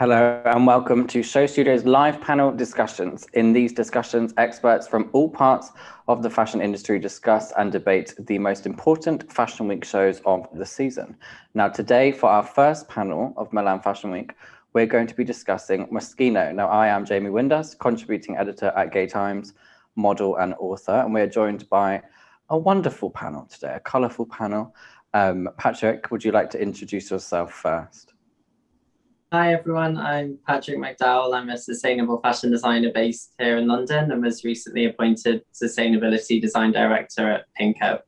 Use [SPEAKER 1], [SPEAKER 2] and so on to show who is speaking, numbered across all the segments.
[SPEAKER 1] Hello and welcome to Show Studio's live panel discussions. In these discussions, experts from all parts of the fashion industry discuss and debate the most important Fashion Week shows of the season. Now today, for our first panel of Milan Fashion Week, we're going to be discussing Moschino. Now I am Jamie Windust, contributing editor at Gay Times, model and author, and we're joined by a wonderful panel today, a colourful panel. Patrick, would you like to introduce yourself first?
[SPEAKER 2] Hi everyone, I'm Patrick McDowell. I'm a sustainable fashion designer based here in London and was recently appointed Sustainability Design Director at Pinko.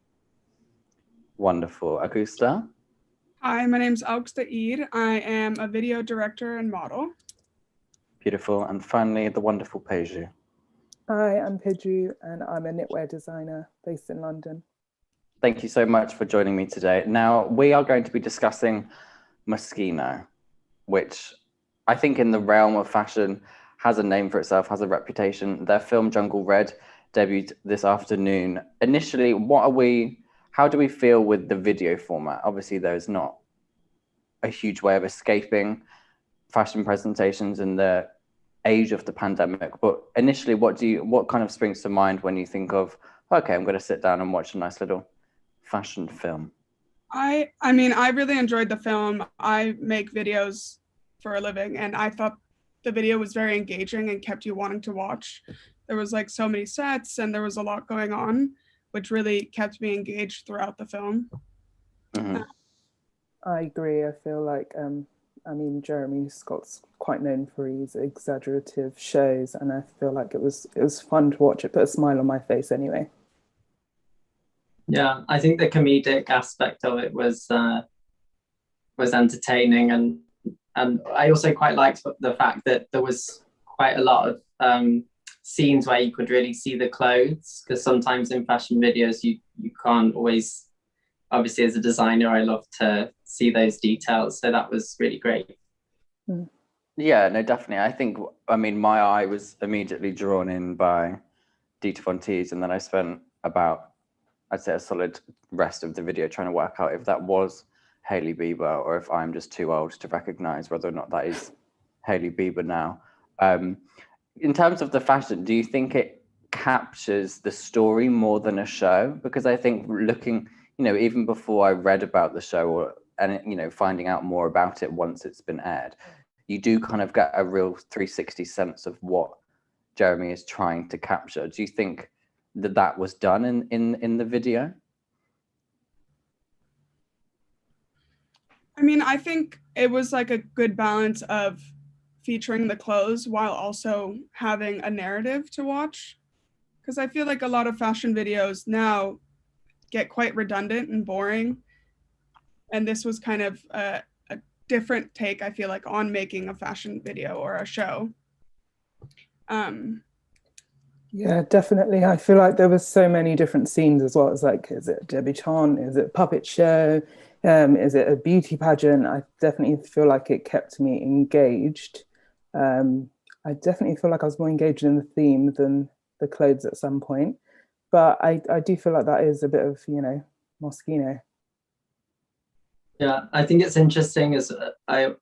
[SPEAKER 1] Wonderful. Agusta?
[SPEAKER 3] Hi, my name's Agusta Yr. I am a video director and model.
[SPEAKER 1] Beautiful. And finally, the wonderful Peju.
[SPEAKER 4] Hi, I'm Peju and I'm a knitwear designer based in London.
[SPEAKER 1] Thank you so much for joining me today. Now, we are going to be discussing Moschino, which I think in the realm of fashion has a name for itself, has a reputation. Their film Jungle Red debuted this afternoon. Initially, how do we feel with the video format? Obviously, there's not a huge way of escaping fashion presentations in the age of the pandemic. But initially, what kind of springs to mind when you think of, okay, I'm going to sit down and watch a nice little fashion film?
[SPEAKER 3] I mean, I really enjoyed the film. I make videos for a living, and I thought the video was very engaging and kept you wanting to watch. There was like so many sets and there was a lot going on, which really kept me engaged throughout the film.
[SPEAKER 1] Mm-hmm.
[SPEAKER 4] I agree. I feel like, Jeremy Scott's quite known for his exaggerative shows, and I feel like it was fun to watch. It put a smile on my face anyway.
[SPEAKER 2] Yeah, I think the comedic aspect of it was entertaining, and I also quite liked the fact that there was quite a lot of scenes where you could really see the clothes, because sometimes in fashion videos you can't always. Obviously, as a designer, I love to see those details, so that was really great.
[SPEAKER 1] Yeah, no, definitely. My eye was immediately drawn in by Dita Von Teese, and then I spent about, I'd say, a solid rest of the video trying to work out if that was Hailey Bieber or if I'm just too old to recognize whether or not that is Hailey Bieber now. In terms of the fashion, do you think it captures the story more than a show? Because I think looking, even before I read about the show finding out more about it once it's been aired, you do kind of get a real 360 sense of what Jeremy is trying to capture. Do you think that was done in the video?
[SPEAKER 3] I mean, I think it was like a good balance of featuring the clothes while also having a narrative to watch. Because I feel like a lot of fashion videos now get quite redundant and boring. And this was kind of a different take, I feel like, on making a fashion video or a show.
[SPEAKER 4] Yeah, definitely. I feel like there were so many different scenes as well. It's like, is it a debutante? Is it a puppet show? Is it a beauty pageant? I definitely feel like it kept me engaged. I definitely feel like I was more engaged in the theme than the clothes at some point. But I do feel like that is a bit of, Moschino.
[SPEAKER 2] Yeah, I think it's interesting as I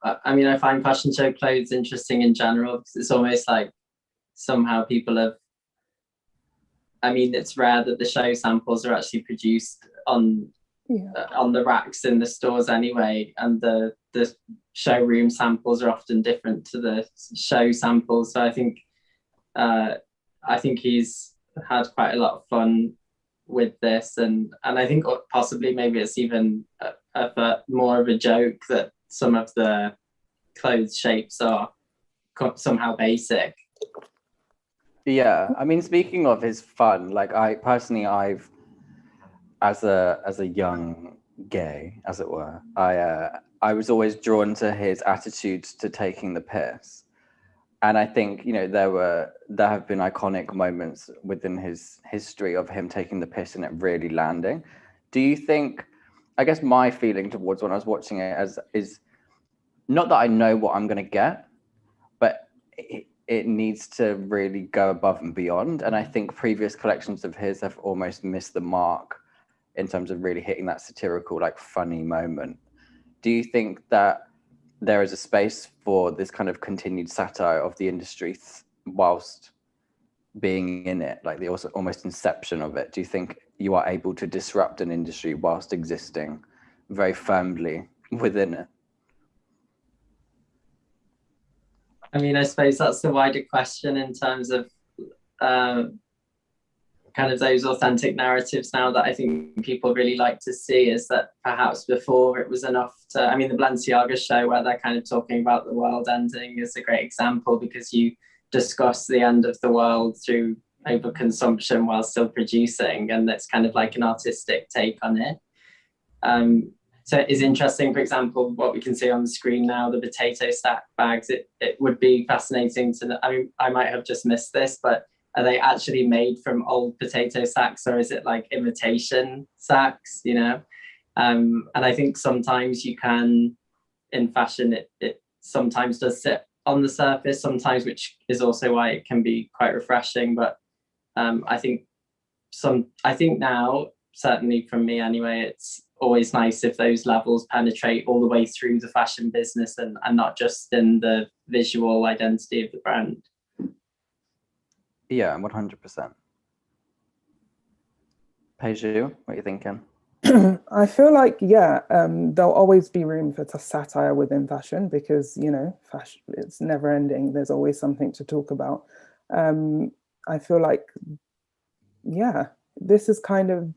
[SPEAKER 2] find fashion show clothes interesting in general, because it's almost like somehow people have. I mean, it's rare that the show samples are actually produced on the racks in the stores anyway, and the showroom samples are often different to the show samples. So I think he's had quite a lot of fun with this, and I think possibly maybe it's even more of a joke that some of the clothes shapes are somehow basic.
[SPEAKER 1] Yeah, I mean, speaking of his fun, like I've as a young gay, as it were, I was always drawn to his attitude to taking the piss. And I think, there have been iconic moments within his history of him taking the piss and it really landing. Do you think, I guess my feeling towards when I was watching it is not that I know what I'm going to get, but it needs to really go above and beyond. And I think previous collections of his have almost missed the mark in terms of really hitting that satirical, like funny moment. Do you think that there is a space for this kind of continued satire of the industry whilst being in it, like the also almost inception of it? Do you think you are able to disrupt an industry whilst existing very firmly within it?
[SPEAKER 2] I mean, I suppose that's the wider question in terms of kind of those authentic narratives now that I think people really like to see, is that perhaps before it was enough to, I mean, the Balenciaga show where they're kind of talking about the world ending is a great example, because you discuss the end of the world through overconsumption while still producing, and that's kind of like an artistic take on it. So it is interesting, for example, what we can see on the screen now, the potato stack bags. It would be fascinating to know, I mean, I might have just missed this, but are they actually made from old potato sacks, or is it like imitation sacks, you know? And I think sometimes you can, in fashion, it sometimes does sit on the surface, sometimes, which is also why it can be quite refreshing. But I think now, certainly from me anyway, it's always nice if those levels penetrate all the way through the fashion business and not just in the visual identity of the brand.
[SPEAKER 1] Yeah, 100%. Peju, what are you thinking?
[SPEAKER 4] I feel like, there'll always be room for satire within fashion, because, you know, fashion, it's never ending. There's always something to talk about. I feel like, this is kind of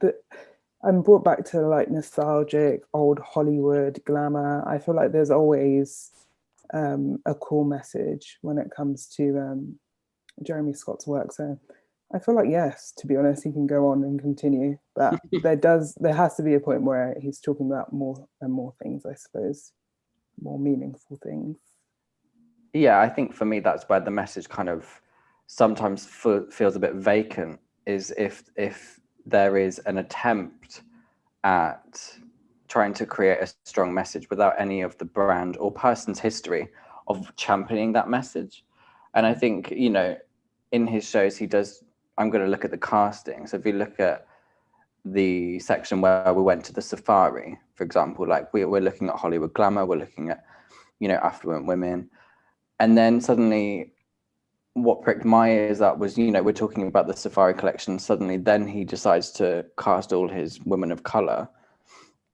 [SPEAKER 4] I'm brought back to like nostalgic old Hollywood glamour. I feel like there's always a cool message when it comes to Jeremy Scott's work. So I feel like, yes, to be honest, he can go on and continue, but there has to be a point where he's talking about more and more things, I suppose, more meaningful things.
[SPEAKER 1] Yeah, I think for me, that's where the message kind of sometimes feels a bit vacant, is if there is an attempt at trying to create a strong message without any of the brand or person's history of championing that message. And I think, you know, in his shows, he does, I'm going to look at the casting. So if you look at the section where we went to the safari, for example, like we're looking at Hollywood glamour, we're looking at, you know, affluent women. And then suddenly what pricked my ears up was, you know, we're talking about the safari collection. Suddenly then he decides to cast all his women of color.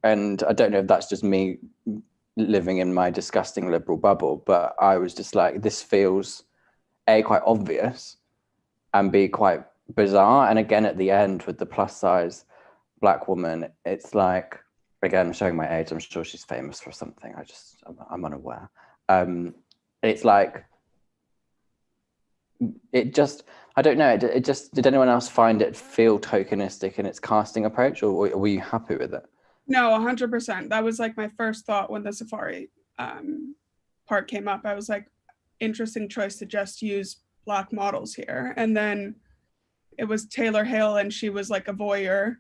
[SPEAKER 1] And I don't know if that's just me living in my disgusting liberal bubble, but I was just like, this feels A, quite obvious, and B, quite bizarre. And again, at the end with the plus size Black woman, it's like, again, showing my age, I'm sure she's famous for something. I'm unaware. It's like, it just, I don't know, it just, did anyone else find it feel tokenistic in its casting approach, or were you happy with it?
[SPEAKER 3] No, 100%. That was like my first thought when the safari part came up. I was like, interesting choice to just use Black models here. And then it was Taylor Hale, and she was like a voyeur.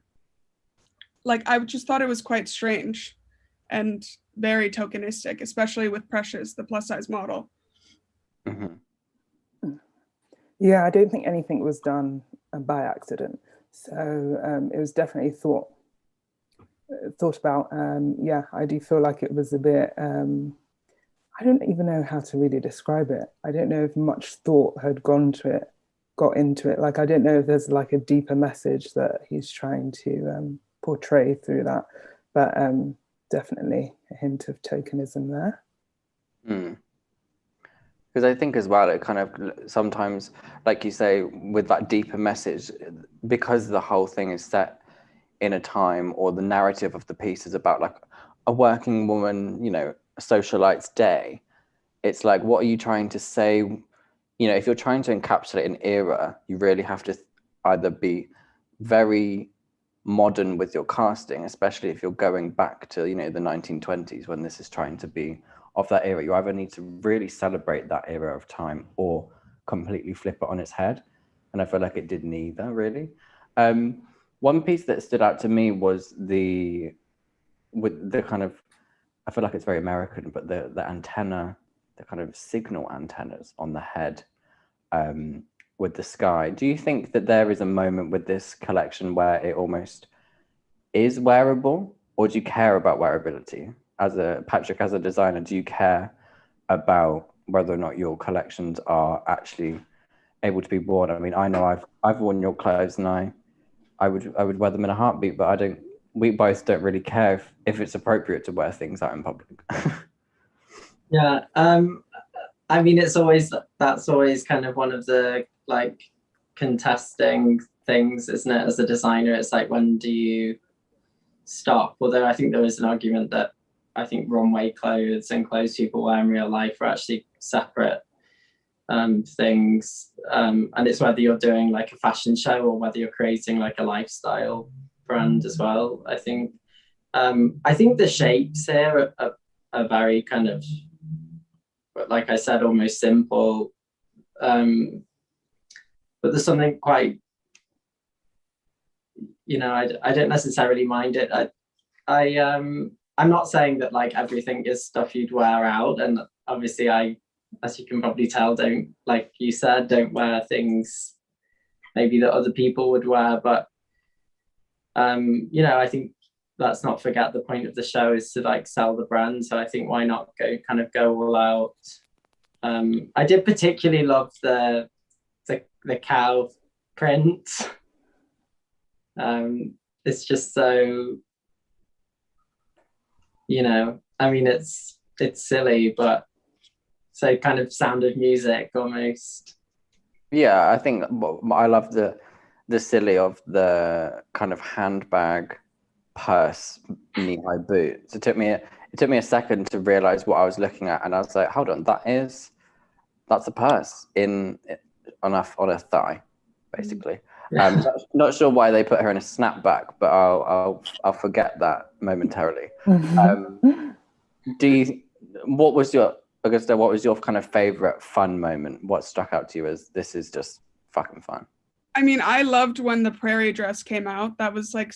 [SPEAKER 3] Like, I just thought it was quite strange and very tokenistic, especially with Precious, the plus size model.
[SPEAKER 1] Mm-hmm.
[SPEAKER 4] Yeah, I don't think anything was done by accident. So it was definitely thought about. I do feel like it was a bit, I don't even know how to really describe it. I don't know if much thought had got into it. Like, I don't know if there's like a deeper message that he's trying to portray through that, but definitely a hint of tokenism there.
[SPEAKER 1] Because I think as well, it kind of sometimes, like you say, with that deeper message, because the whole thing is set in a time, or the narrative of the piece is about like a working woman, you know, a socialite's day. It's like, what are you trying to say? You know, if you're trying to encapsulate an era, you really have to either be very modern with your casting, especially if you're going back to, you know, the 1920s when this is trying to be of that era. You either need to really celebrate that era of time or completely flip it on its head. And I feel like it did neither, really. One piece that stood out to me was with the kind of, I feel like it's very American, but the antenna, the kind of signal antennas on the head with the sky. Do you think that there is a moment with this collection where it almost is wearable, or do you care about wearability? Patrick, as a designer, do you care about whether or not your collections are actually able to be worn. I mean, I know I've worn your clothes, and I would wear them in a heartbeat, but I don't. We both don't really care if it's appropriate to wear things out in public.
[SPEAKER 2] Yeah, I mean, that's always kind of one of the like contesting things, isn't it? As a designer, it's like, when do you stop? Although I think there is an argument that I think runway clothes and clothes people wear in real life are actually separate things, and it's whether you're doing like a fashion show or whether you're creating like a lifestyle brand as well. I think the shapes here are very kind of, like I said, almost simple, but there's something quite, I don't necessarily mind it. I'm not saying that like everything is stuff you'd wear out, and obviously I, as you can probably tell, don't, like you said, don't wear things maybe that other people would wear, but I think let's not forget the point of the show is to like sell the brand. So I think why not go all out. I did particularly love the cow print. It's just so, I mean, it's silly, but so kind of Sound of Music almost.
[SPEAKER 1] Yeah, I think I love the silly of the kind of handbag, purse, knee-high boots. It took me a second to realize what I was looking at, and I was like, hold on, that's a purse on a thigh, basically. Not sure why they put her in a snapback, but I'll forget that momentarily. What was your kind of favorite fun moment? What struck out to you as this is just fucking fun?
[SPEAKER 3] I mean, I loved when the prairie dress came out. That was like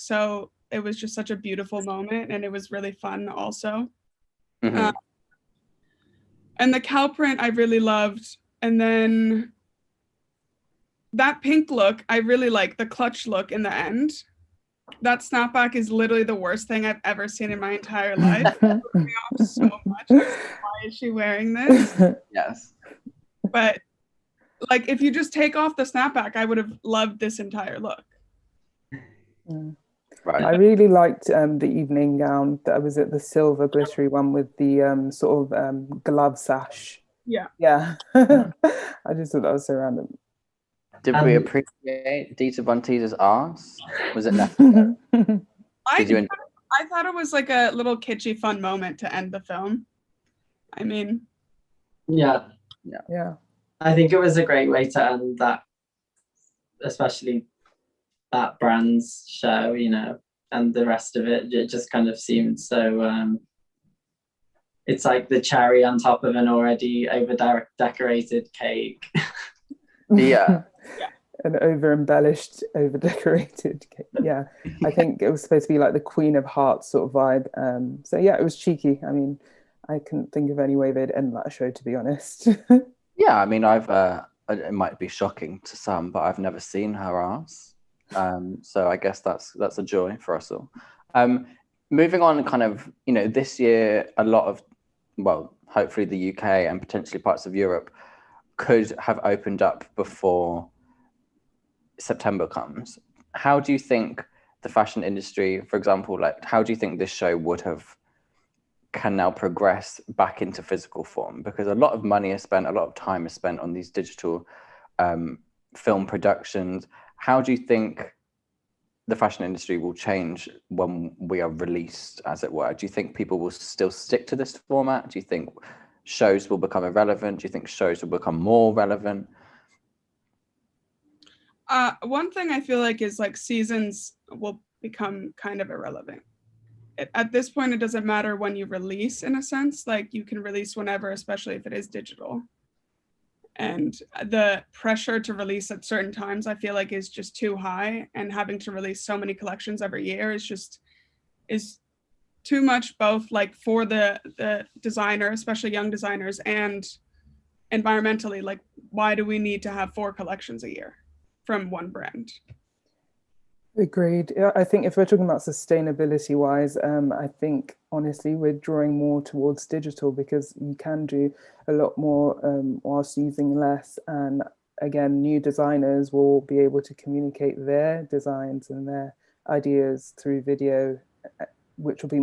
[SPEAKER 3] it was just such a beautiful moment, and it was really fun also.
[SPEAKER 1] Mm-hmm.
[SPEAKER 3] And the cow print I really loved. And then that pink look, I really like the clutch look in the end. That snapback is literally the worst thing I've ever seen in my entire life. It put me off so much. I was like, why is she wearing this?
[SPEAKER 1] Yes.
[SPEAKER 3] But like, if you just take off the snapback, I would have loved this entire look.
[SPEAKER 1] Right.
[SPEAKER 4] I really liked the evening gown that was at the silver glittery one with the sort of glove sash.
[SPEAKER 3] Yeah.
[SPEAKER 4] Yeah. I just thought that was so random.
[SPEAKER 1] Did we appreciate Dita Von Teeser's arse? Was it necessary?
[SPEAKER 3] I thought it was like a little kitschy fun moment to end the film. I mean,
[SPEAKER 2] yeah. I think it was a great way to end that, especially that brand's show, and the rest of it. It just kind of seemed so. It's like the cherry on top of an already over decorated cake.
[SPEAKER 1] Yeah.
[SPEAKER 4] An over-embellished, over-decorated cake. Yeah, I think it was supposed to be like the Queen of Hearts sort of vibe. So yeah, it was cheeky. I mean, I couldn't think of any way they'd end that show, to be honest.
[SPEAKER 1] Yeah, I mean, it might be shocking to some, but I've never seen her arse. So I guess that's a joy for us all. Moving on, kind of, this year, a lot of, well, hopefully the UK and potentially parts of Europe could have opened up before September comes. How do you think the fashion industry, for example, like how do you think this show can now progress back into physical form? Because a lot of money is spent, a lot of time is spent on these digital film productions. How do you think the fashion industry will change when we are released, as it were? Do you think people will still stick to this format? Do you think shows will become irrelevant? Do you think shows will become more relevant?
[SPEAKER 3] One thing I feel like is like seasons will become kind of irrelevant. At this point, it doesn't matter when you release, in a sense. Like you can release whenever, especially if it is digital. And the pressure to release at certain times, I feel like, is just too high. And having to release so many collections every year is too much, both like for the designer, especially young designers, and environmentally. Like, why do we need to have 4 collections a year from one brand?
[SPEAKER 4] Agreed. Yeah, I think if we're talking about sustainability wise, I think honestly we're drawing more towards digital because you can do a lot more whilst using less. And again, new designers will be able to communicate their designs and their ideas through video, which will be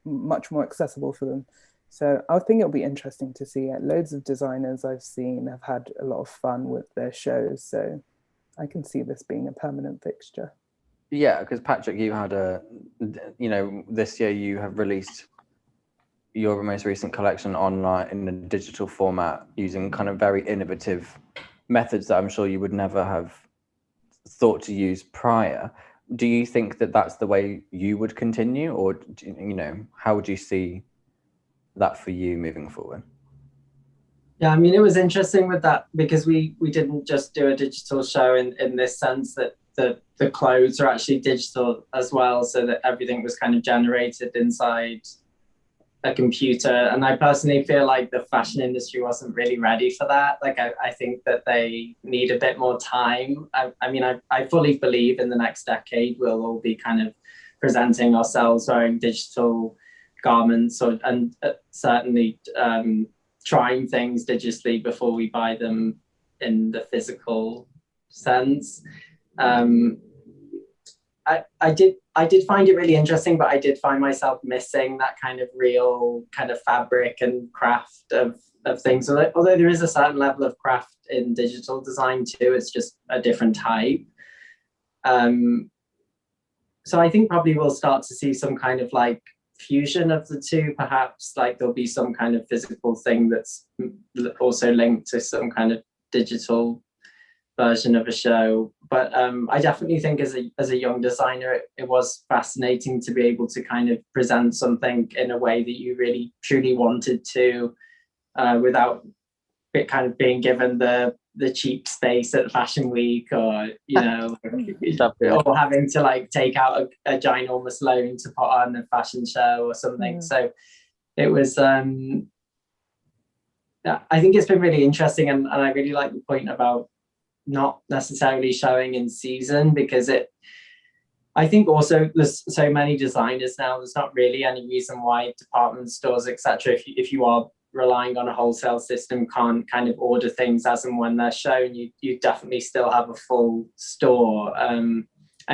[SPEAKER 4] much more accessible for them. So I think it'll be interesting to see. Loads of designers I've seen have had a lot of fun with their shows. So I can see this being a permanent fixture.
[SPEAKER 1] Yeah, because Patrick, you had this year you have released your most recent collection online in a digital format using kind of very innovative methods that I'm sure you would never have thought to use prior. Do you think that that's the way you would continue, or how would you see that for you moving forward?
[SPEAKER 2] Yeah, I mean, it was interesting with that because we didn't just do a digital show in this sense that the clothes are actually digital as well, so that everything was kind of generated inside a computer. And I personally feel like the fashion industry wasn't really ready for that. Like, I think that they need a bit more time. I mean, I fully believe in the next decade we'll all be kind of presenting ourselves wearing digital garments and certainly trying things digitally before we buy them in the physical sense. I did find it really interesting, but I did find myself missing that kind of real kind of fabric and craft of things. Although there is a certain level of craft in digital design too, it's just a different type. So I think probably we'll start to see some kind of like fusion of the two, perhaps. Like there'll be some kind of physical thing that's also linked to some kind of digital version of a show. But I definitely think as a young designer, it was fascinating to be able to kind of present something in a way that you really truly wanted to, without it kind of being given the cheap space at Fashion Week, or or having to like take out a ginormous loan to put on a fashion show or something. So it was I think it's been really interesting, and I really like the point about not necessarily showing in season, because I think also there's so many designers now, there's not really any reason why department stores, etc., if you are relying on a wholesale system, can't kind of order things as and when they're shown. You definitely still have a full store. I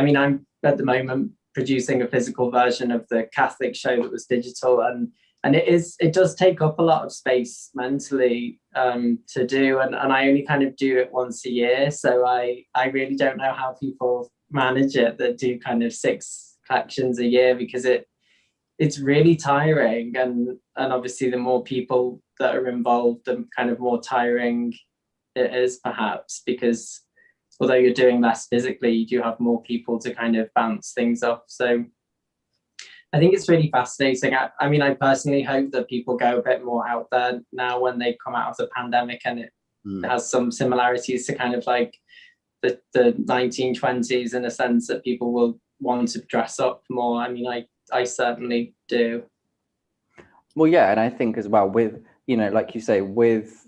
[SPEAKER 2] mean, I'm at the moment producing a physical version of the Catholic show that was digital, and it does take up a lot of space mentally to do, and I only kind of do it once a year, so I really don't know how people manage it that do kind of 6 collections a year, because it's really tiring, and obviously the more people that are involved, the kind of more tiring it is, perhaps, because although you're doing less physically, you do have more people to kind of bounce things off. So I think it's really fascinating. I mean, I personally hope that people go a bit more out there now when they come out of the pandemic, and it has some similarities to kind of like the 1920s, in a sense that people will want to dress up more. I mean, I certainly do.
[SPEAKER 1] Well, yeah, and I think as well with, like you say, with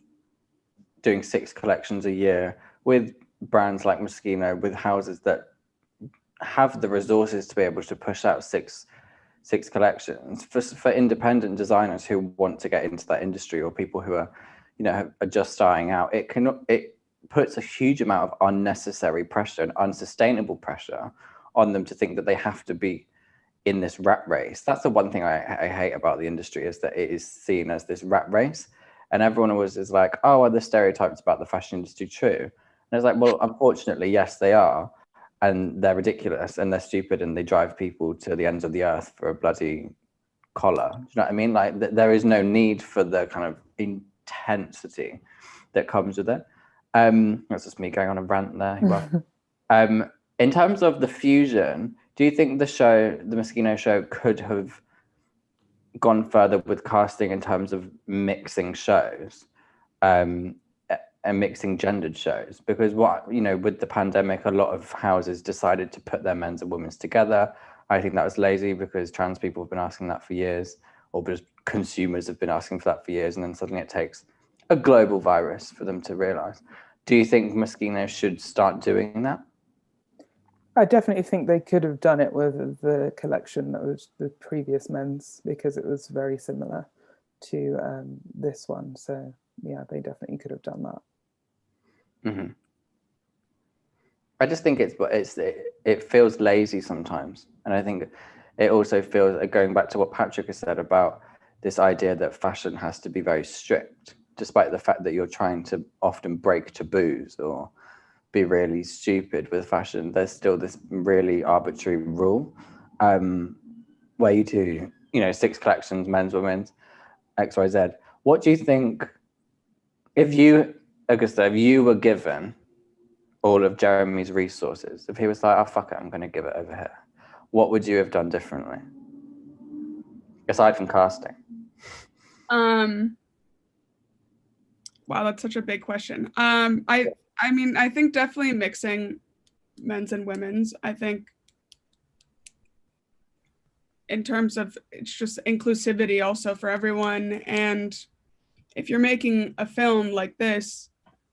[SPEAKER 1] doing 6 collections a year, with brands like Moschino, with houses that have the resources to be able to push out six collections, for independent designers who want to get into that industry, or people who are, are just starting out, it puts a huge amount of unnecessary pressure and unsustainable pressure on them to think that they have to be in this rat race. That's the one thing I hate about the industry, is that it is seen as this rat race, and everyone always is like, oh, are the stereotypes about the fashion industry true? And it's like, well, unfortunately, yes, they are. And they're ridiculous, and they're stupid, and they drive people to the ends of the earth for a bloody collar. Do you know what I mean? Like, there is no need for the kind of intensity that comes with it. That's just me going on a rant there. In terms of the fusion, do you think the Moschino show could have gone further with casting in terms of mixing shows? And mixing gendered shows, because with the pandemic, a lot of houses decided to put their men's and women's together. I think that was lazy, because trans people have been asking that for years, or just consumers have been asking for that for years, and then suddenly it takes a global virus for them to realize. Do you think Moschino should start doing that?
[SPEAKER 4] I definitely think they could have done it with the collection that was the previous men's, because it was very similar to this one. So yeah, they definitely could have done that.
[SPEAKER 1] Mm-hmm. I just think it feels lazy sometimes, and I think it also feels, going back to what Patrick has said about this idea that fashion has to be very strict, despite the fact that you're trying to often break taboos or be really stupid with fashion. There's still this really arbitrary rule where you do, 6 collections, men's, women's, X, Y, Z. What do you think, Augusta, if you were given all of Jeremy's resources, if he was like, oh, fuck it, I'm going to give it over here, what would you have done differently? Aside from casting.
[SPEAKER 3] Wow, that's such a big question. I mean, I think definitely mixing men's and women's. I think in terms of, it's just inclusivity also for everyone. And if you're making a film like this,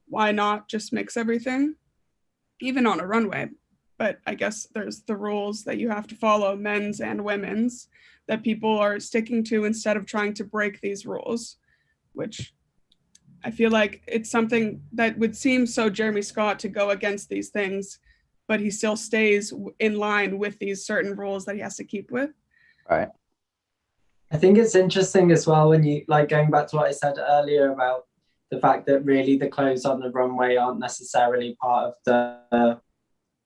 [SPEAKER 3] why not just mix everything, even on a runway? But I guess there's the rules that you have to follow, men's and women's, that people are sticking to instead of trying to break these rules, which I feel like it's something that would seem so Jeremy Scott to go against these things, but he still stays in line with these certain rules that he has to keep with.
[SPEAKER 1] Right.
[SPEAKER 2] I think it's interesting as well when you, like, going back to what I said earlier about the fact that really the clothes on the runway aren't necessarily part of the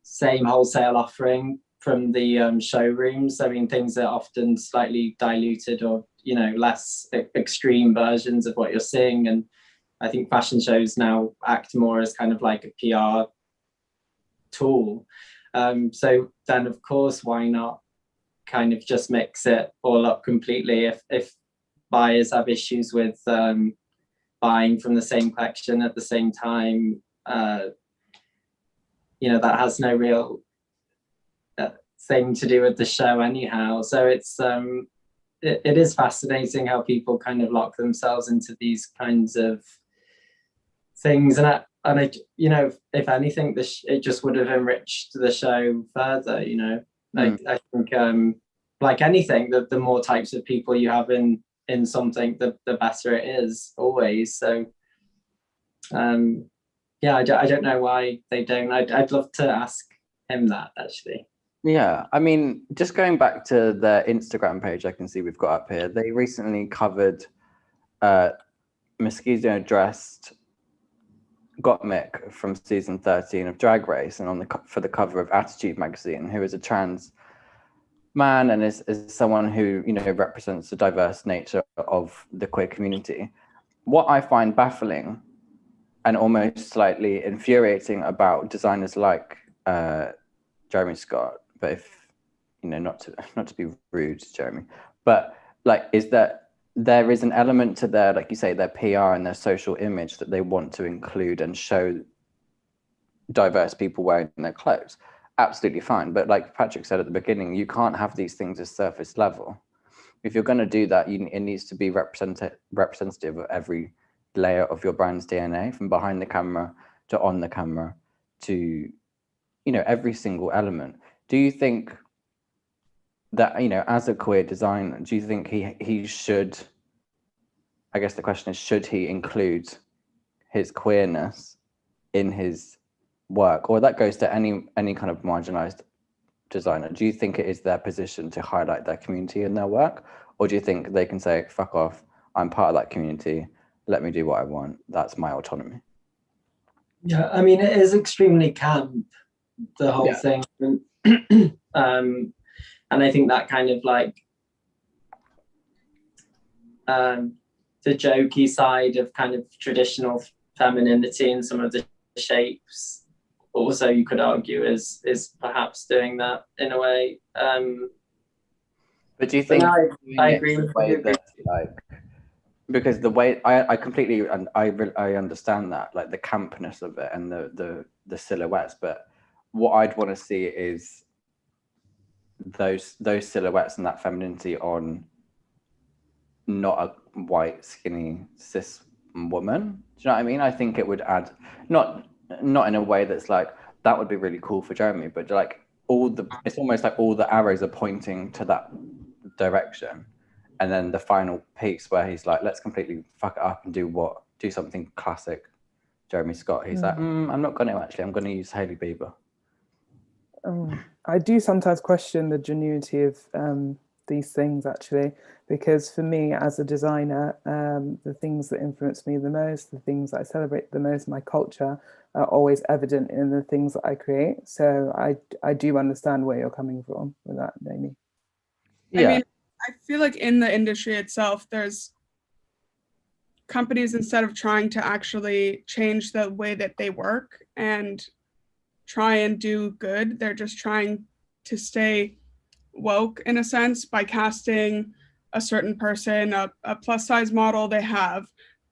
[SPEAKER 2] same wholesale offering from the showrooms. I mean, things are often slightly diluted or, less extreme versions of what you're seeing. And I think fashion shows now act more as kind of like a PR tool. So then, of course, why not kind of just mix it all up completely? If buyers have issues with buying from the same collection at the same time, that has no real thing to do with the show anyhow. So it's it is fascinating how people kind of lock themselves into these kinds of things, and I if anything, it just would have enriched the show further. I think like anything, the more types of people you have in something, the better it is always. So I don't know why they don't. I'd love to ask him that, actually.
[SPEAKER 1] Yeah, I mean, just going back to their Instagram page, I can see we've got up here, they recently covered Moschino dressed Gottmik from season 13 of Drag Race, and for the cover of Attitude magazine, who is a trans man and is someone who represents the diverse nature of the queer community. What I find baffling and almost slightly infuriating about designers like Jeremy Scott, but if not to be rude, Jeremy, but is that there is an element to their, like you say, their PR and their social image that they want to include and show diverse people wearing their clothes. Absolutely fine, but like Patrick said at the beginning, you can't have these things as surface level. If you're going to do that, it needs to be representative of every layer of your brand's DNA, from behind the camera to on the camera to every single element. Do you think that as a queer designer, do you think he should, I guess the question is, should he include his queerness in his work? Or that goes to any kind of marginalized designer. Do you think it is their position to highlight their community in their work, or do you think they can say, fuck off, I'm part of that community, let me do what I want, that's my autonomy?
[SPEAKER 2] Yeah, I mean, it is extremely camp, the whole thing. And I think that kind of like the jokey side of kind of traditional femininity in some of the shapes also, you could argue, is perhaps doing that in a way.
[SPEAKER 1] But do you think
[SPEAKER 2] I agree with
[SPEAKER 1] you that, because the way I completely, and I understand that, like the campness of it and the silhouettes, but what I'd want to see is those silhouettes and that femininity on not a white skinny cis woman. Do you know what I mean? I think it would add, not in a way that's like, that would be really cool for Jeremy, but like it's almost like all the arrows are pointing to that direction, and then the final piece where he's like, let's completely fuck it up and do something classic Jeremy Scott. He's like, I'm not going to actually, I'm going to use Hailey Bieber.
[SPEAKER 4] I do sometimes question the genuinity of these things, actually, because for me as a designer, the things that influence me the most, the things that I celebrate the most, my culture, are always evident in the things that I create. So I do understand where you're coming from with that, Amy.
[SPEAKER 3] Yeah. I mean, I feel like in the industry itself, there's companies, instead of trying to actually change the way that they work and try and do good, they're just trying to stay woke in a sense by casting a certain person, a plus size model they have,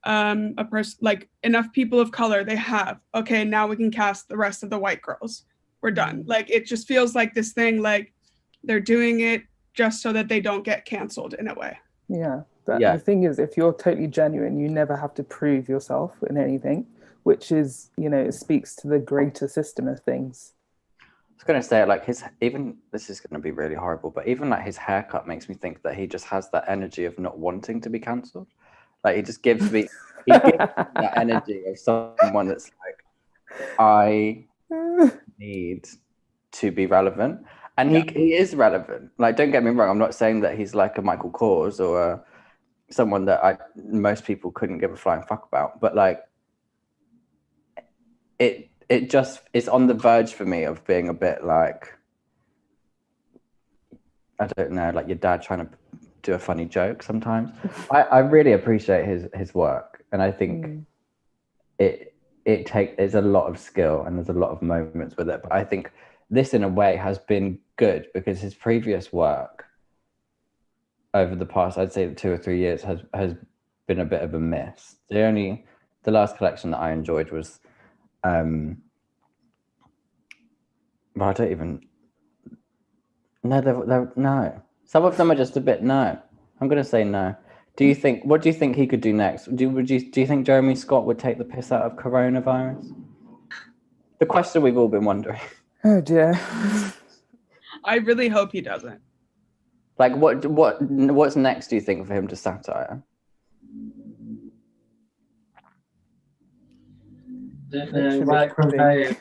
[SPEAKER 3] a person like enough people of color they have. Okay, now we can cast the rest of the white girls. We're done. Like, it just feels like this thing, like they're doing it just so that they don't get canceled in a way.
[SPEAKER 4] Yeah, but the thing is, if you're totally genuine, you never have to prove yourself in anything, which is, it speaks to the greater system of things.
[SPEAKER 1] I was going to say, like, this is going to be really horrible, but even like his haircut makes me think that he just has that energy of not wanting to be cancelled. Like, he just gives me that energy of someone that's like, I need to be relevant. And he is relevant. Like, don't get me wrong, I'm not saying that he's like a Michael Kors or someone that most people couldn't give a flying fuck about, but like, it's on the verge for me of being a bit like, I don't know, like your dad trying to do a funny joke sometimes. I really appreciate his work, and I think there's a lot of skill and there's a lot of moments with it. But I think this, in a way, has been good because his previous work over the past, I'd say 2 or 3 years, has been a bit of a miss. The last collection that I enjoyed was well, I don't even. No. Some of them are just a bit no. I'm going to say no. What do you think he could do next? Do you think Jeremy Scott would take the piss out of coronavirus? The question we've all been wondering.
[SPEAKER 4] Oh dear.
[SPEAKER 3] I really hope he doesn't.
[SPEAKER 1] Like, what's next, do you think, for him to satire?
[SPEAKER 2] Work from home.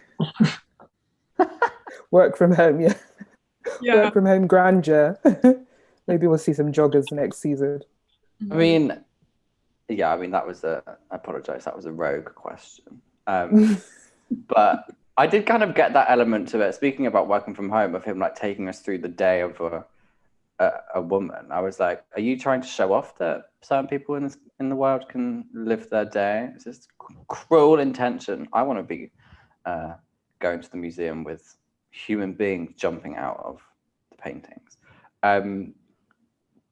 [SPEAKER 4] Work from home, yeah.
[SPEAKER 3] Work
[SPEAKER 4] from home grandeur. Maybe we'll see some joggers next season.
[SPEAKER 1] I mean, that was I apologize, that was a rogue question. But I did kind of get that element to it. Speaking about working from home, of him like taking us through the day of a woman, I was like, are you trying to show off that certain people in the world can live their day? It's just cruel intention. I want to be going to the museum with human beings jumping out of the paintings.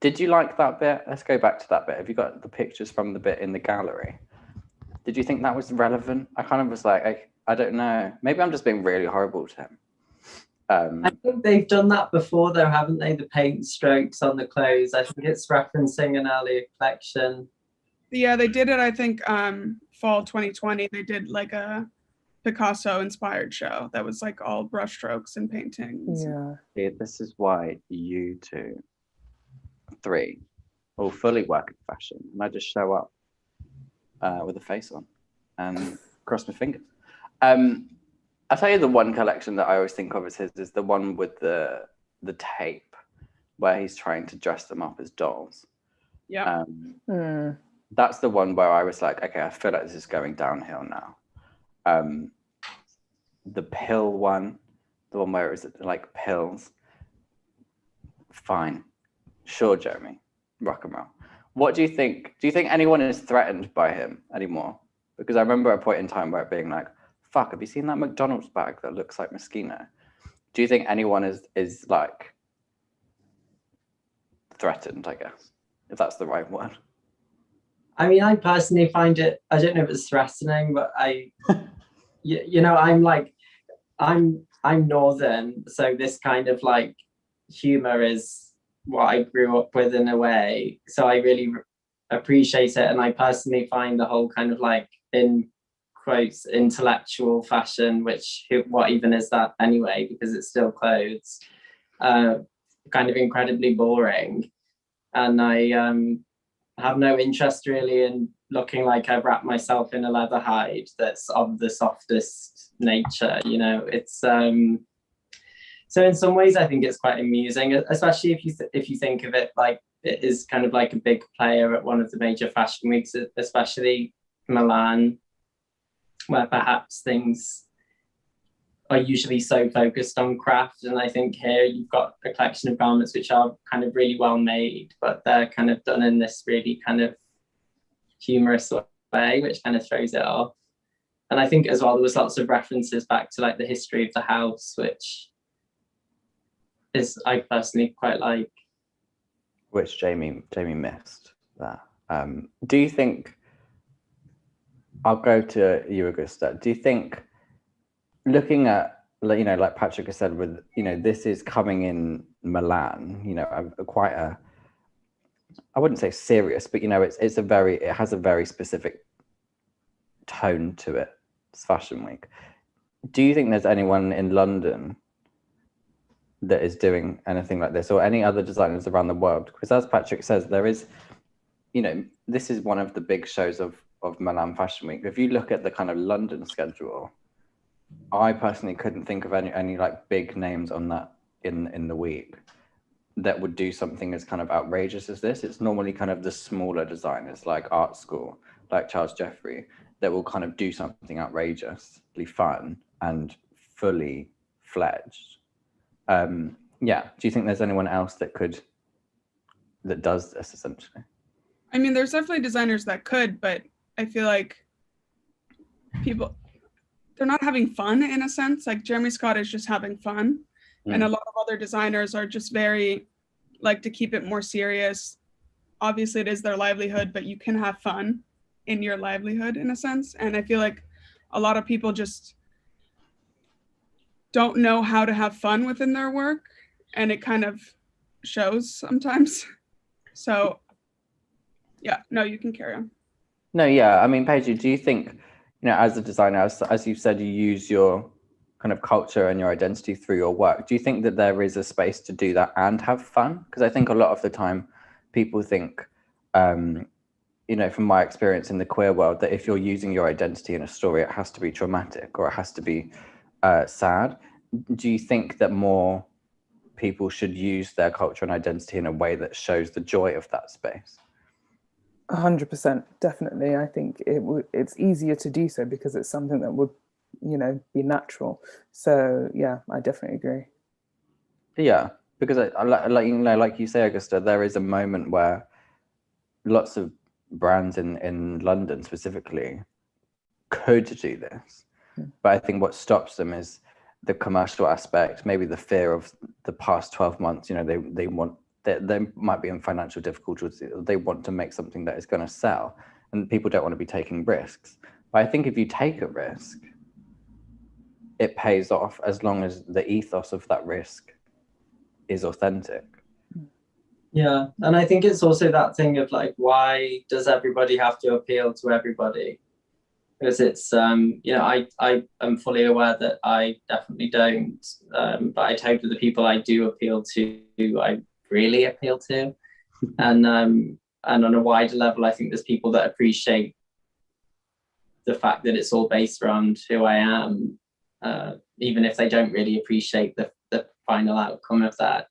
[SPEAKER 1] Did you like that bit? Let's go back to that bit. Have you got the pictures from the bit in the gallery? Did you think that was relevant? I kind of was like, I don't know. Maybe I'm just being really horrible to him.
[SPEAKER 2] I think they've done that before, though, haven't they? The paint strokes on the clothes. I think it's referencing an earlier collection.
[SPEAKER 3] Yeah, they did it, I think, fall 2020. They did like a Picasso-inspired show that was like all brushstrokes and paintings.
[SPEAKER 4] Yeah.
[SPEAKER 1] See, this is why you 3 all fully work in fashion, and I just show up with a face on and cross my fingers. I'll tell you the one collection that I always think of as his is the one with the tape where he's trying to dress them up as dolls.
[SPEAKER 3] Yeah.
[SPEAKER 1] That's the one where I was like, okay, I feel like this is going downhill now. The pill one, the one where it's like pills. Fine. Sure, Jeremy. Rock and roll. What do you think? Do you think anyone is threatened by him anymore? Because I remember a point in time where it being like, fuck, have you seen that McDonald's bag that looks like Moschino? Do you think anyone is like threatened, I guess, if that's the right word?
[SPEAKER 2] I mean, I personally find it, I don't know if it's threatening, but I'm Northern, so this kind of like humor is what I grew up with in a way. So I really appreciate it. And I personally find the whole kind of like, in quotes intellectual fashion, which what even is that anyway, because it's still clothes, kind of incredibly boring. And I have no interest really in looking like I've wrapped myself in a leather hide that's of the softest nature, you know. It's so in some ways I think it's quite amusing, especially if you think of it like it is kind of like a big player at one of the major fashion weeks, especially Milan, where perhaps things are usually so focused on craft. And I think here you've got a collection of garments which are kind of really well made, but they're kind of done in this really kind of humorous way, which kind of throws it off. And I think as well, there was lots of references back to like the history of the house, which is, I personally quite like.
[SPEAKER 1] Which Jamie missed that. Do you think, I'll go to you, Agusta, do you think, looking at, you know, like Patrick has said, with, you know, this is coming in Milan, you know, quite a, I wouldn't say serious, but, you know, it has a very specific tone to it. It's Fashion Week. Do you think there's anyone in London that is doing anything like this, or any other designers around the world? Because as Patrick says, there is, you know, this is one of the big shows of Milan Fashion Week. If you look at the kind of London schedule, I personally couldn't think of any like big names on that in the week that would do something as kind of outrageous as this. It's normally kind of the smaller designers like Art School, like Charles Jeffrey, that will kind of do something outrageously fun and fully fledged. Yeah, do you think there's anyone else that does this essentially?
[SPEAKER 3] I mean, there's definitely designers that could, but I feel like they're not having fun in a sense. Like Jeremy Scott is just having fun. And a lot of other designers are just very like to keep it more serious. Obviously it is their livelihood, but you can have fun in your livelihood in a sense. And I feel like a lot of people just don't know how to have fun within their work, and it kind of shows sometimes. So yeah, no, you can carry on.
[SPEAKER 1] No, yeah, I mean, Peju, do you think, you know, as a designer, as you said, you use your kind of culture and your identity through your work. Do you think that there is a space to do that and have fun? Because I think a lot of the time people think, you know, from my experience in the queer world, that if you're using your identity in a story, it has to be traumatic or it has to be sad. Do you think that more people should use their culture and identity in a way that shows the joy of that space?
[SPEAKER 4] 100%, definitely. I think it's easier to do so because it's something that would, you know, be natural. So yeah, I definitely agree. Yeah,
[SPEAKER 1] because like you say, Agusta, there is a moment where lots of brands in London specifically could do this, but I think what stops them is the commercial aspect, maybe the fear of the past 12 months. You know, they might be in financial difficulties. They want to make something that is going to sell, and people don't want to be taking risks. But I think if you take a risk, it pays off as long as the ethos of that risk is authentic.
[SPEAKER 2] Yeah, and I think it's also that thing of like, why does everybody have to appeal to everybody? Because it's, you know, I am fully aware that I definitely don't, but I hope that the people I do appeal to, I really appeal to. And on a wider level, I think there's people that appreciate the fact that it's all based around who I am, even if they don't really appreciate the final outcome of that.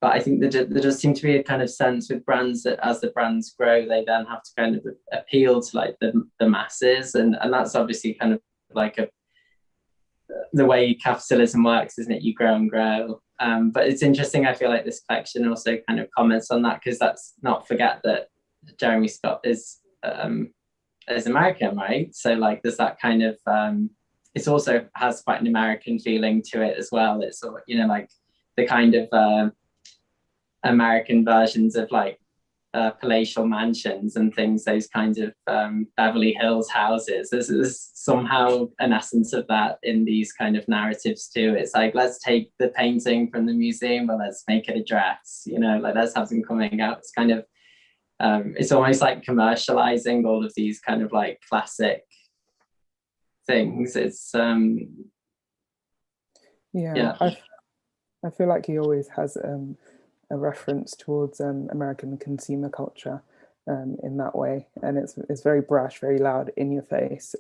[SPEAKER 2] But I think there does seem to be a kind of sense with brands that as the brands grow, they then have to kind of appeal to like the masses. And that's obviously kind of like the way capitalism works, isn't it? You grow and grow. But it's interesting, I feel like this collection also kind of comments on that, because let's not forget that Jeremy Scott is American, right? So like there's that kind of, it also has quite an American feeling to it as well. It's, you know, like the kind of American versions of like palatial mansions and things, those kinds of Beverly Hills houses. There's somehow an essence of that in these kind of narratives too. It's like, let's take the painting from the museum, but let's make it a dress, you know, like let's have them coming out. It's kind of, it's almost like commercializing all of these kind of like classic things. It's
[SPEAKER 4] Yeah, I feel like he always has a reference towards American consumer culture in that way, and it's very brash, very loud, in your face.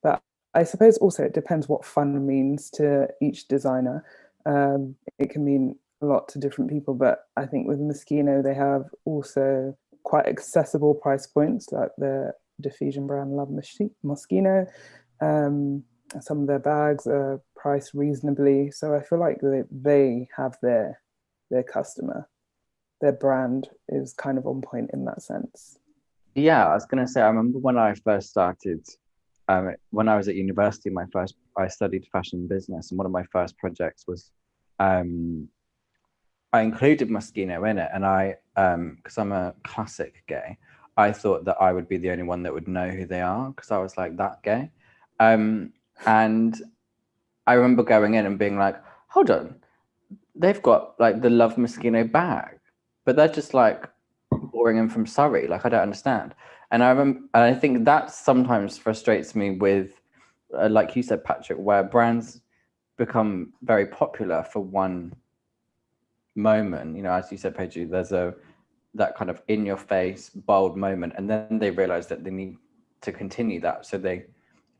[SPEAKER 4] But I suppose also it depends what fun means to each designer. It can mean a lot to different people, but I think with Moschino they have also quite accessible price points, like the diffusion brand Love Moschino. Some of their bags are priced reasonably, so I feel like they have their customer. Their brand is kind of on point in that sense.
[SPEAKER 1] Yeah, I was going to say, I remember when I first started, when I was at university, I studied fashion business, and one of my first projects was, I included Moschino in it, and because I'm a classic gay, I thought that I would be the only one that would know who they are, because I was like that gay. And I remember going in and being like, hold on, they've got like the Love Moschino bag, but they're just like boring in from Surrey. Like, I don't understand. And I think that sometimes frustrates me with, like you said, Patrick, where brands become very popular for one moment. You know, as you said, Peju, there's that kind of in your face, bold moment, and then they realize that they need to continue that. So they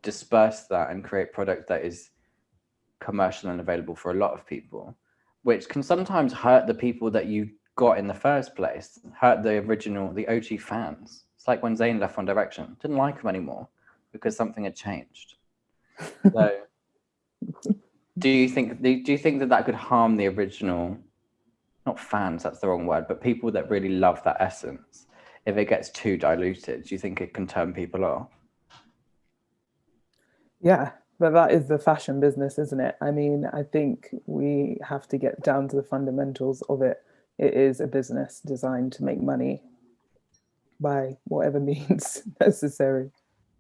[SPEAKER 1] disperse that and create product that is commercial and available for a lot of people, which can sometimes hurt the people that you got in the first place, hurt the OG fans. It's like when Zayn left One Direction, didn't like him anymore because something had changed. So do you think that could harm the original, not fans, that's the wrong word, but people that really love that essence, if it gets too diluted? Do you think it can turn people off?
[SPEAKER 4] Yeah, but that is the fashion business, isn't it? I mean, I think we have to get down to the fundamentals of it. It is a business designed to make money by whatever means necessary.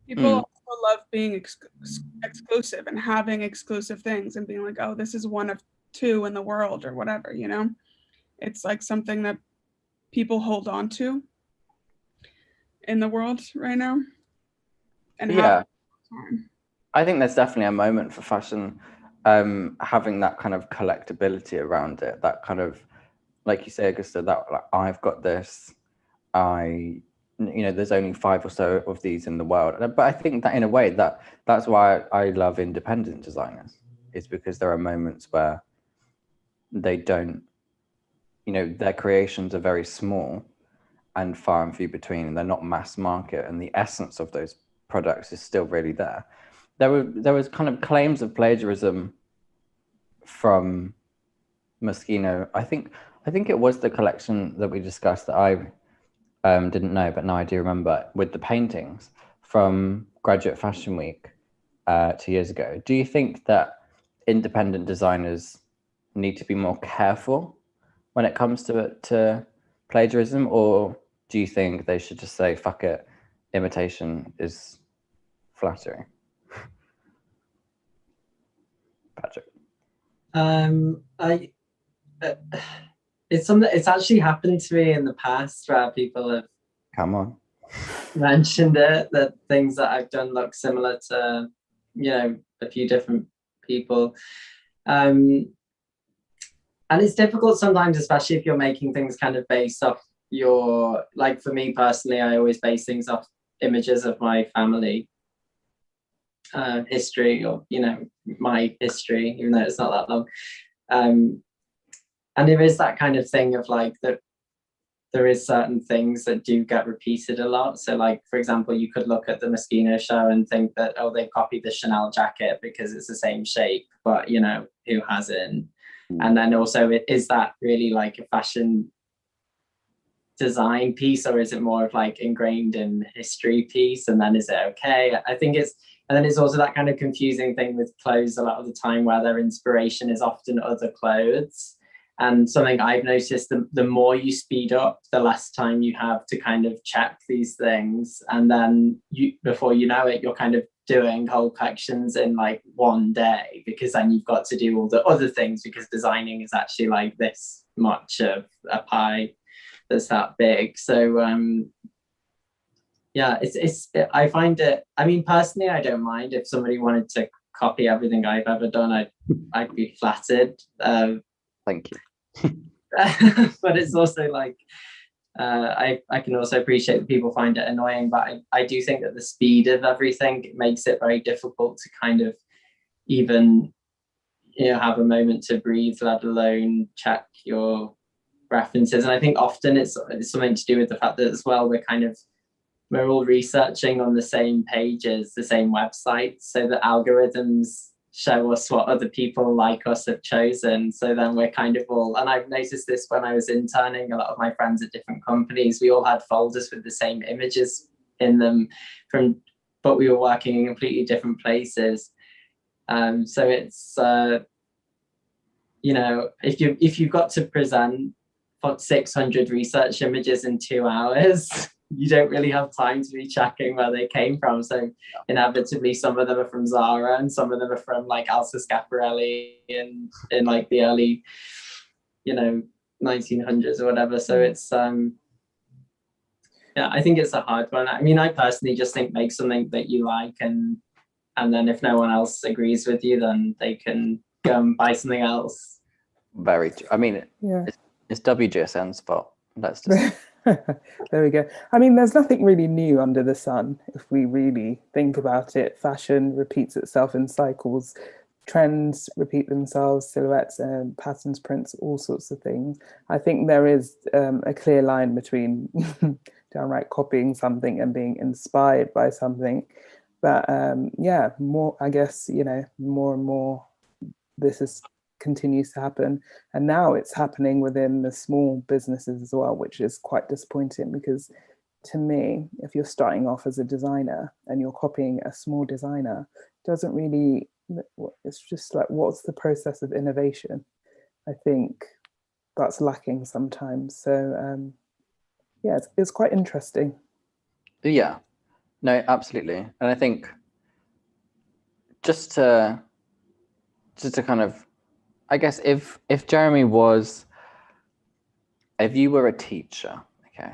[SPEAKER 3] People also love being exclusive and having exclusive things and being like, oh, this is one of two in the world or whatever, you know? It's like something that people hold on to in the world right now. And
[SPEAKER 1] yeah, I think there's definitely a moment for fashion having that kind of collectability around it, that kind of, like you say, Agusta, that like, I've got this, there's only 5 or so of these in the world. But I think that in a way that's why I love independent designers, is because there are moments where they don't, their creations are very small and far and few between, and they're not mass market, and the essence of those products is still really there. There was kind of claims of plagiarism from Moschino. I think it was the collection that we discussed that I didn't know, but now I do remember, with the paintings from Graduate Fashion Week 2 years ago. Do you think that independent designers need to be more careful when it comes to plagiarism, or do you think they should just say, fuck it, imitation is flattery? Patrick.
[SPEAKER 2] It's actually happened to me in the past where people have mentioned it, that things that I've done look similar to, a few different people. And it's difficult sometimes, especially if you're making things kind of based off like for me personally, I always base things off images of my family history, or my history, even though it's not that long. And there is that kind of thing of like that there is certain things that do get repeated a lot. So like, for example, you could look at the Moschino show and think that, oh, they copied the Chanel jacket because it's the same shape, but who hasn't? And then also, is that really like a fashion design piece, or is it more of like ingrained in history piece? And then is it okay? I think and then it's also that kind of confusing thing with clothes a lot of the time, where their inspiration is often other clothes. And something I've noticed, the more you speed up, the less time you have to kind of check these things. And then before you know it, you're kind of doing whole collections in like one day, because then you've got to do all the other things, because designing is actually like this much of a pie that's that big. So yeah, I find it, I mean, personally, I don't mind if somebody wanted to copy everything I've ever done. I'd be flattered.
[SPEAKER 1] Thank you.
[SPEAKER 2] But it's also like, I can also appreciate that people find it annoying, but I do think that the speed of everything, it makes it very difficult to kind of even, you know, have a moment to breathe, let alone check your references. And I think often it's something to do with the fact that as well, we're all researching on the same pages, the same websites, so the algorithms show us what other people like us have chosen. So then we're kind of all, and I've noticed this when I was interning, a lot of my friends at different companies, we all had folders with the same images in them but we were working in completely different places. So it's, you know, if you've got to present 600 research images in 2 hours, you don't really have time to be checking where they came from. So inevitably, some of them are from Zara and some of them are from like Elsa Schiaparelli in like the early, you know, 1900s or whatever. So it's, yeah, I think it's a hard one. I mean, I personally just think make something that you like, and then if no one else agrees with you, then they can go and buy something else.
[SPEAKER 1] Very true. I mean,
[SPEAKER 4] Yeah.
[SPEAKER 1] It's WGSN's fault. Let's just
[SPEAKER 4] there we go. I mean, there's nothing really new under the sun if we really think about it. Fashion repeats itself in cycles, trends repeat themselves, silhouettes and patterns, prints, all sorts of things. I think there is a clear line between downright copying something and being inspired by something. But yeah, more, I guess, you know, more and more this continues to happen, and now it's happening within the small businesses as well, which is quite disappointing, because to me, if you're starting off as a designer and you're copying a small designer, doesn't really, it's just like, what's the process of innovation? I think that's lacking sometimes. So yeah, it's quite interesting.
[SPEAKER 1] Yeah, no, absolutely. And I think just to kind of, I guess if Jeremy was, if you were a teacher, okay,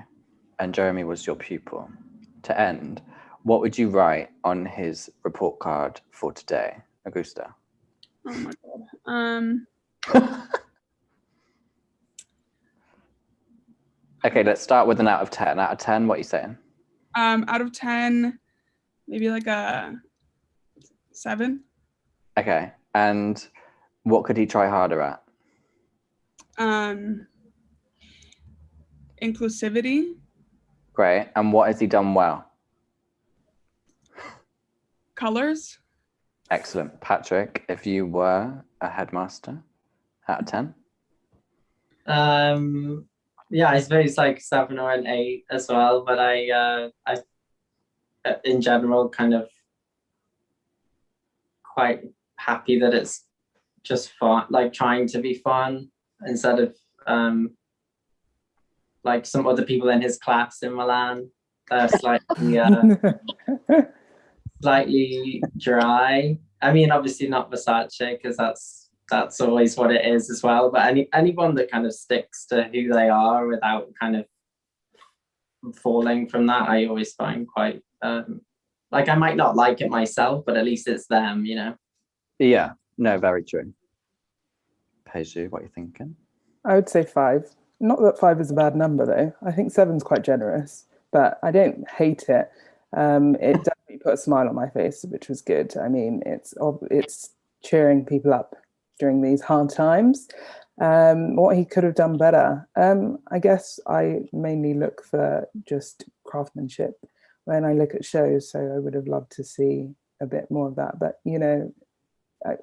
[SPEAKER 1] and Jeremy was your pupil, to end, what would you write on his report card for today, Agusta?
[SPEAKER 3] Oh my god.
[SPEAKER 1] Okay, let's start with an out of 10. Out of 10, what are you saying?
[SPEAKER 3] Out of 10, maybe like a 7.
[SPEAKER 1] Okay, and what could he try harder at?
[SPEAKER 3] Inclusivity.
[SPEAKER 1] Great. And what has he done well?
[SPEAKER 3] Colors.
[SPEAKER 1] Excellent. Patrick, if you were a headmaster, out of 10?
[SPEAKER 2] Yeah, I suppose like 7 or an 8 as well, but I in general kind of quite happy that it's just fun, like trying to be fun instead of like some other people in his class in Milan. They're slightly dry. I mean, obviously not Versace, because that's always what it is as well. But anyone that kind of sticks to who they are without kind of falling from that, I always find quite like, I might not like it myself, but at least it's them, you know.
[SPEAKER 1] Yeah, no, very true. Peju, what are you thinking?
[SPEAKER 4] I would say 5. Not that 5 is a bad number though. I think 7's quite generous, but I don't hate it. It definitely put a smile on my face, which was good. I mean, it's cheering people up during these hard times. What he could have done better, I guess I mainly look for just craftsmanship when I look at shows, so I would have loved to see a bit more of that. But, you know,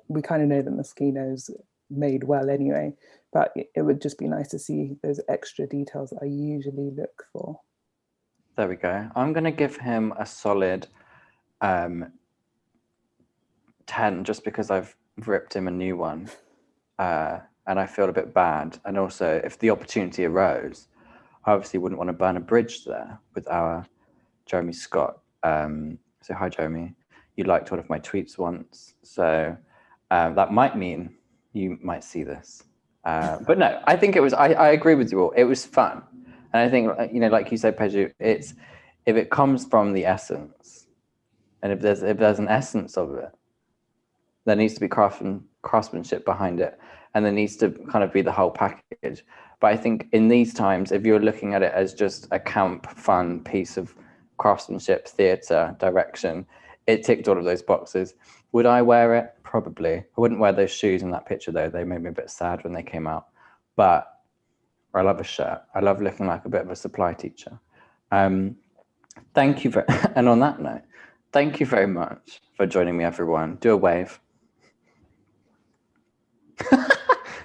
[SPEAKER 4] we kind of know that Moschino's made well anyway, but it would just be nice to see those extra details I usually look for.
[SPEAKER 1] There we go. I'm going to give him a solid 10, just because I've ripped him a new one. And I feel a bit bad. And also, if the opportunity arose, I obviously wouldn't want to burn a bridge there with our Jeremy Scott. So hi, Jeremy. You liked one of my tweets once. So that might mean you might see this. But no, I think it was, I agree with you all. It was fun. And I think, you know, like you said, Peju, if it comes from the essence, and if there's an essence of it, there needs to be craftsmanship behind it, and there needs to kind of be the whole package. But I think in these times, if you're looking at it as just a camp, fun piece of craftsmanship, theatre, direction, it ticked all of those boxes. Would I wear it? Probably. I wouldn't wear those shoes in that picture, though. They made me a bit sad when they came out. But I love a shirt. I love looking like a bit of a supply teacher. Thank you for, and on that note, thank you very much for joining me, everyone. Do a wave.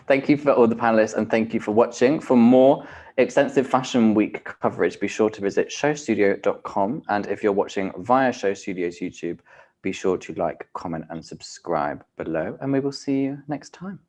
[SPEAKER 1] Thank you for all the panelists, and thank you for watching. For more extensive Fashion Week coverage, be sure to visit showstudio.com. And if you're watching via Show Studio's YouTube, be sure to like, comment, and subscribe below. And we will see you next time.